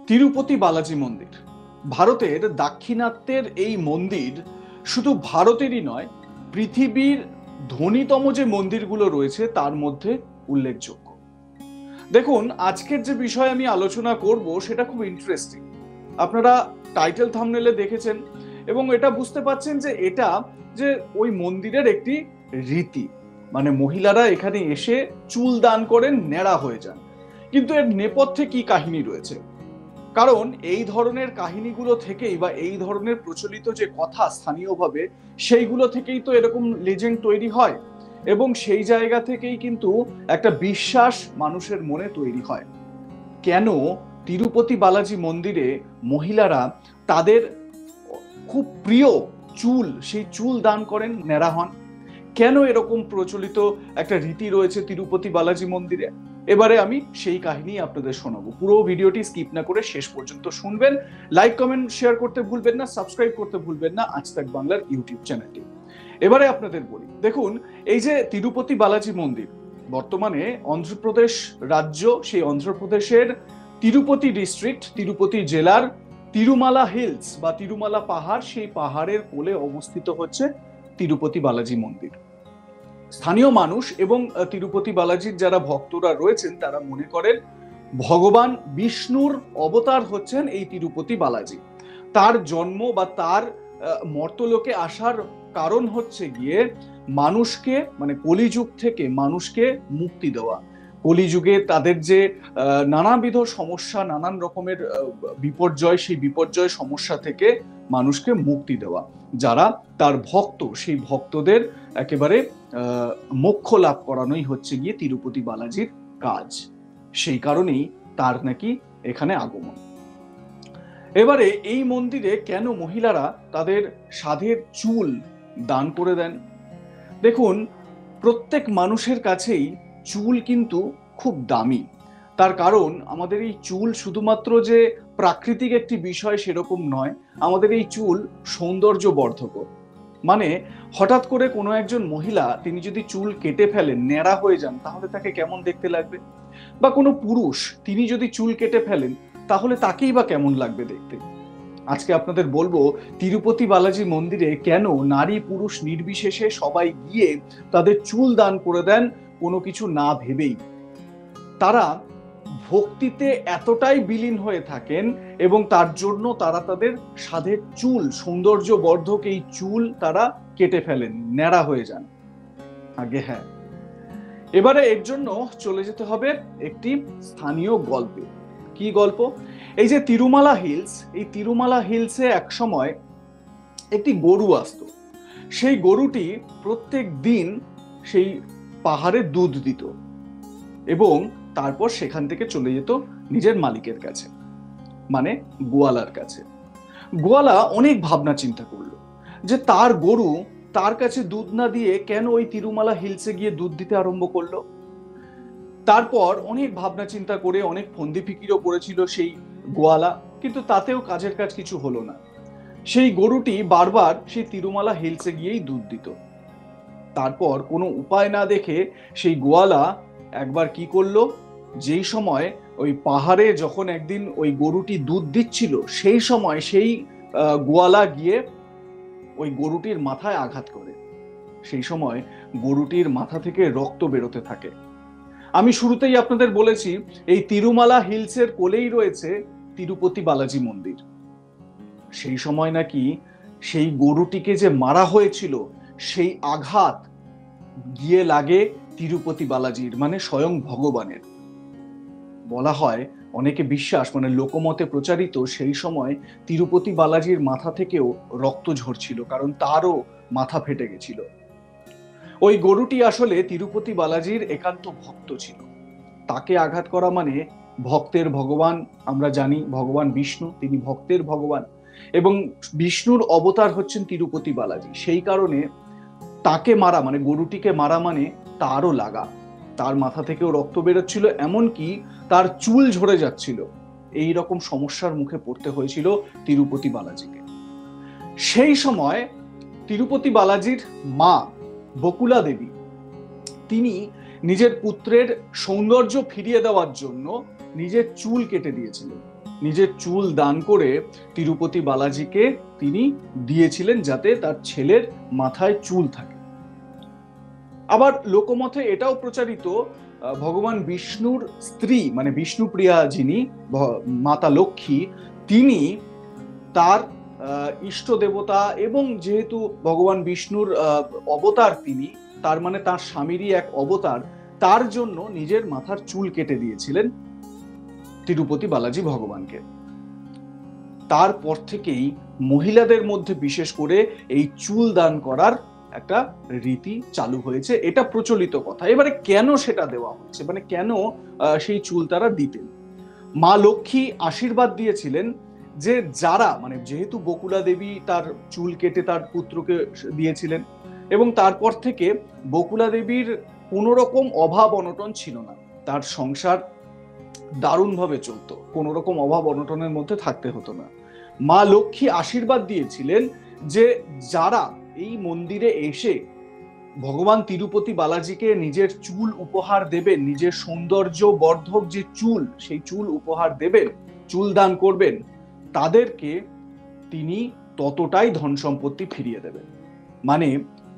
তিরুপতি বালাজি মন্দির ভারতের দাক্ষিণাত্যের এই মন্দির শুধু ভারতেরই নয়, পৃথিবীর ধনীতম যে মন্দিরগুলো রয়েছে তার মধ্যে উল্লেখযোগ্য। দেখুন, আজকের যে বিষয় আমি আলোচনা করব সেটা খুব ইন্টারেস্টিং। আপনারা টাইটেল থাম্বনেলে দেখেছেন এবং এটা বুঝতে পারছেন যে এটা যে ওই মন্দিরের একটি রীতি, মানে মহিলারা এখানে এসে চুল দান করেন, ন্যাড়া হয়ে যান। কিন্তু এর নেপথ্যে কি কাহিনী রয়েছে? কারণ এই ধরনের কাহিনীগুলো থেকেই বা এই ধরনের প্রচলিত যে কথা স্থানীয়ভাবে, সেইগুলো থেকেই তো এরকম লেজেন্ড তৈরি হয় এবং সেই জায়গা থেকেই কিন্তু একটা বিশ্বাস মানুষের মনে তৈরি হয়। কেন তিরুপতি বালাজি মন্দিরে মহিলারা তাদের খুব প্রিয় চুল, সেই চুল দান করেন, ন্যাড়া হন? কেন এরকম প্রচলিত একটা রীতি রয়েছে তিরুপতি বালাজি মন্দিরে? এবারে আমি সেই কাহিনী আপনাদের শোনাবো। পুরো ভিডিওটি স্কিপ না করে শেষ পর্যন্ত শুনবেন। লাইক, কমেন্ট, শেয়ার করতে ভুলবেন না, সাবস্ক্রাইব করতে ভুলবেন না আজ তাক বাংলার ইউটিউব চ্যানেলটি। এবারে আপনাদের বলি, দেখুন, এই যে তিরুপতি বালাজি মন্দির বর্তমানে অন্ধ্রপ্রদেশ রাজ্য, সেই অন্ধ্রপ্রদেশের তিরুপতি ডিস্ট্রিক্ট, তিরুপতি জেলার তিরুমালা হিলস বা তিরুমালা পাহাড়, সেই পাহাড়ের কোলে অবস্থিত হচ্ছে তিরুপতি বালাজি মন্দির। স্থানীয় মানুষ এবং তিরুপতি বালাজির যারা ভক্তরা রয়েছেন তারা মনে করেন ভগবান বিষ্ণুর অবতার হচ্ছেন এই তিরুপতি বালাজি। তার জন্ম বা তার মর্তলোকে আসার কারণ হচ্ছে গিয়ে মানুষকে, মানে কলিযুগ থেকে মানুষকে মুক্তি দেওয়া। কলিযুগে তাদের যে নানাবিধ সমস্যা, নানান রকমের বিপর্যয়, সেই বিপর্যয় সমস্যা থেকে মানুষকে মুক্তি দেওয়া। যারা তার ভক্ত, সেই ভক্তদের একেবারে মোক্ষ লাভ করানোই হচ্ছে গিয়ে তিরুপতি বালাজির কাজ। সেই কারণেই তার নাকি এখানে আগমন। এবারে এই মন্দিরে কেন মহিলারা তাদের সাধের চুল দান করে দেন? দেখুন, প্রত্যেক মানুষের কাছেই চুল কিন্তু খুব দামি। তার কারণ আমাদের এই চুল শুধুমাত্র যে প্রাকৃতিক একটি বিষয় সেরকম নয়, আমাদের এই চুল সৌন্দর্য বর্ধক। মানে হঠাৎ করে কোনো একজন মহিলা তিনি যদি চুল কেটে ফেলেন, ন্যাড়া হয়ে যান, তাহলে তাকে কেমন দেখতে লাগবে? বা কোনো পুরুষ তিনি যদি চুল কেটে ফেলেন, তাহলে তাকেই বা কেমন লাগবে দেখতে? আজকে আপনাদের বলবো তিরুপতি বালাজি মন্দিরে কেন নারী পুরুষ নির্বিশেষে সবাই গিয়ে তাদের চুল দান করে দেন কোনো কিছু না ভেবেই। তারা ভক্তিতে এতটাই বিলীন হয়ে থাকেন এবং তার জন্য তারা তাদের সাধের চুল, সৌন্দর্য বর্ধক এই চুল তারা কেটে ফেলেন, ন্যাড়া হয়ে যান। আগে হ্যাঁ, এবারে এর জন্য চলে যেতে হবে একটি স্থানীয় গল্পে। কি গল্প? এই যে তিরুমালা হিলস, এই তিরুমালা হিলসে এক সময় একটি গরু আসতো। সেই গরুটি প্রত্যেক দিন সেই পাহাড়ে দুধ দিত এবং তারপর সেখান থেকে চলে যেত নিজের মালিকের কাছে, মানে গোয়ালার কাছে। গোয়ালা অনেক ভাবনা চিন্তা করলো যে তার গরু তার কাছে দুধ না দিয়ে কেন ওই তিরুমালা হিলসে গিয়ে দুধ দিতে আরম্ভ করলো। তারপর অনেক ভাবনা চিন্তা করে অনেক ফন্দি ফিকিরও করেছিল সেই গোয়ালা, কিন্তু তাতেও কাজের কাজ কিছু হলো না। সেই গরুটি বারবার সেই তিরুমালা হিলসে গিয়েই দুধ দিত। তারপর কোনো উপায় না দেখে সেই গোয়ালা একবার কি করলো, যেই সময় ওই পাহাড়ে যখন একদিন ওই গরুটি দুধ দিচ্ছিল, সেই সময় সেই গোয়ালা গিয়ে ওই গরুটির মাথায় আঘাত করে। সেই সময় গরুটির মাথা থেকে রক্ত বেরোতে থাকে। আমি শুরুতেই আপনাদের বলেছি এই তিরুমালা হিলসের কোলেই রয়েছে তিরুপতি বালাজি মন্দির। সেই সময় নাকি সেই গরুটিকে যে মারা হয়েছিল, সেই আঘাত গিয়ে লাগে তিরুপতি বালাজির, মানে স্বয়ং ভগবানের। বলা হয়, অনেকে বিশ্বাস, মানে লোকমতে প্রচারিত, সেই সময় তিরুপতি বালাজির মাথা থেকেও রক্ত ঝরছিল, কারণ তারও মাথা ফেটে গেছিল। ওই গরুটি আসলে তিরুপতি বালাজির একান্ত ভক্ত ছিল। তাকে আঘাত করা মানে ভক্তের ভগবান, আমরা জানি ভগবান বিষ্ণু, তিনি ভক্তের ভগবান এবং বিষ্ণুর অবতার হচ্ছেন তিরুপতি বালাজি। সেই কারণে তাকে মারা, মানে গরুটিকে মারা মানে তারও লাগা। তার মাথা থেকেও রক্ত বেরোচ্ছিল, এমনকি তার চুল ঝরে যাচ্ছিল। এই রকম সমস্যার মুখে পড়তে হয়েছিল তিরুপতি বালাজিকে। সেই সময় তিরুপতি বালাজির মা বকুলা দেবী, তিনি নিজের পুত্রের সৌন্দর্য ফিরিয়ে দেওয়ার জন্য নিজের চুল কেটে দিয়েছিলেন। নিজের চুল দান করে তিরুপতি বালাজিকে তিনি দিয়েছিলেন যাতে তার ছেলের মাথায় চুল থাকে। আবার লোকমতে এটাও প্রচারিত, ভগবান বিষ্ণুর স্ত্রী মানে বিষ্ণুপ্রিয়া যিনি মাতা লক্ষ্মী, তিনি তার ইষ্ট দেবতা এবং যেহেতু ভগবান বিষ্ণুর অবতার তিনি, তার মানে তার স্বামীরই এক অবতার, তার জন্য নিজের মাথার চুল কেটে দিয়েছিলেন তিরুপতি বালাজি ভগবানকে। তারপর থেকেই মহিলাদের মধ্যে বিশেষ করে এই চুল দান করার একটা রীতি চালু হয়েছে, এটা প্রচলিত কথা। এবারে কেন সেটা দেওয়া হচ্ছে, মানে কেন সেই চুল তারা দিতেন? মা লক্ষ্মী আশীর্বাদ দিয়েছিলেন যে যারা, মানে যেহেতু বকুলা দেবী তার চুল কেটে তার পুত্রকে দিয়েছিলেন এবং তারপর থেকে বকুলা দেবীর কোনো রকম অভাব অনটন ছিল না, তার সংসার দারুণভাবে চলতো, কোনো রকম অভাব অনটনের মধ্যে থাকতে হতো না। মা লক্ষ্মী আশীর্বাদ দিয়েছিলেন যে যারা এই মন্দিরে এসে ভগবান তিরুপতি বালাজিকে নিজের চুল উপহার দেবেন, নিজের সৌন্দর্য বর্ধক যে চুল, সেই চুল উপহার দেবেন, চুল দান করবেন, তাদেরকে তিনি ততটাই ধন সম্পত্তি ফিরিয়ে দেবেন। মানে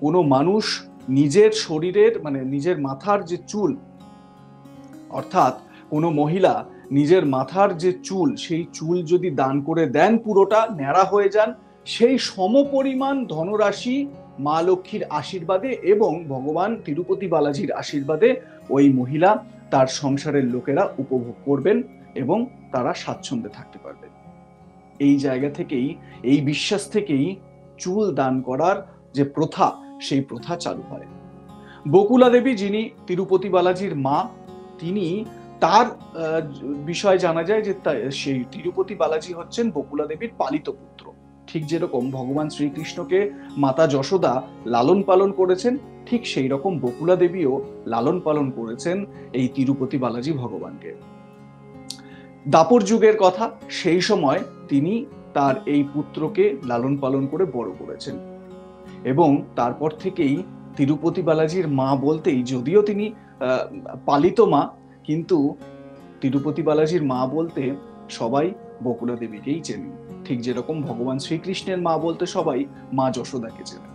কোনো মানুষ নিজের শরীরের মানে নিজের মাথার যে চুল, অর্থাৎ কোনো মহিলা নিজের মাথার যে চুল, সেই চুল যদি দান করে দেন, পুরোটা ন্যাড়া হয়ে যান, সেই সমপরিমাণ ধনরাশি মা লক্ষ্মীর আশীর্বাদে এবং ভগবান তিরুপতি বালাজির আশীর্বাদে ওই মহিলা তার সংসারের লোকেরা উপভোগ করবেন এবং তারা স্বাচ্ছন্দ্যে থাকতে পারবেন। এই জায়গা থেকেই, এই বিশ্বাস থেকেই চুল দান করার যে প্রথা, সেই প্রথা চালু হয়। বকুলা দেবী যিনি তিরুপতি বালাজির মা, তিনি তার বিষয়ে জানা যায় যে সেই তিরুপতি বালাজি হচ্ছেন বকুলা দেবীর পালিত পুত্র। ঠিক যেরকম ভগবান শ্রীকৃষ্ণকে মাতা যশোদা লালন পালন করেছেন, ঠিক সেই রকম বকুলা দেবীও লালন পালন করেছেন এই তিরুপতি বালাজি ভগবানকে। দাপর যুগের কথা, সেই সময় তিনি তার এই পুত্রকে লালন পালন করে বড় করেছেন এবং তারপর থেকেই তিরুপতি বালাজির মা বলতেই, যদিও তিনি পালিত মা, কিন্তু তিরুপতি বালাজির মা বলতে সবাই বকুলা দেবীকেই চেনেন, ঠিক যেরকম ভগবান শ্রীকৃষ্ণের মা বলতে সবাই মা যশোদাকে চেনেন।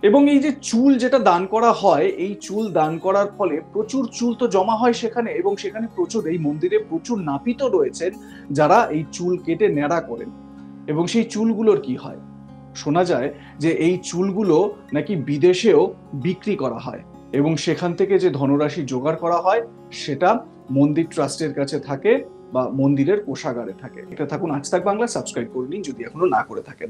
এবং এই যে চুল যেটা দান করা হয়, এই চুল দান করার ফলে প্রচুর চুল তো জমা হয় সেখানে, এবং সেখানে প্রচুর, এই মন্দিরে প্রচুর নাপিত রয়েছেন যারা এই চুল কেটে ন্যাড়া করেন। এবং সেই চুলগুলোর কি হয়, শোনা যায় যে এই চুলগুলো নাকি বিদেশেও বিক্রি করা হয় এবং সেখান থেকে যে ধনরাশি জোগাড় করা হয় সেটা মন্দির ট্রাস্টের কাছে থাকে বা মন্দিরের কোষাগারে থাকে। এটা থাকুন আজ তাক বাংলা, সাবস্ক্রাইব করে নিন যদি এখনো না করে থাকেন।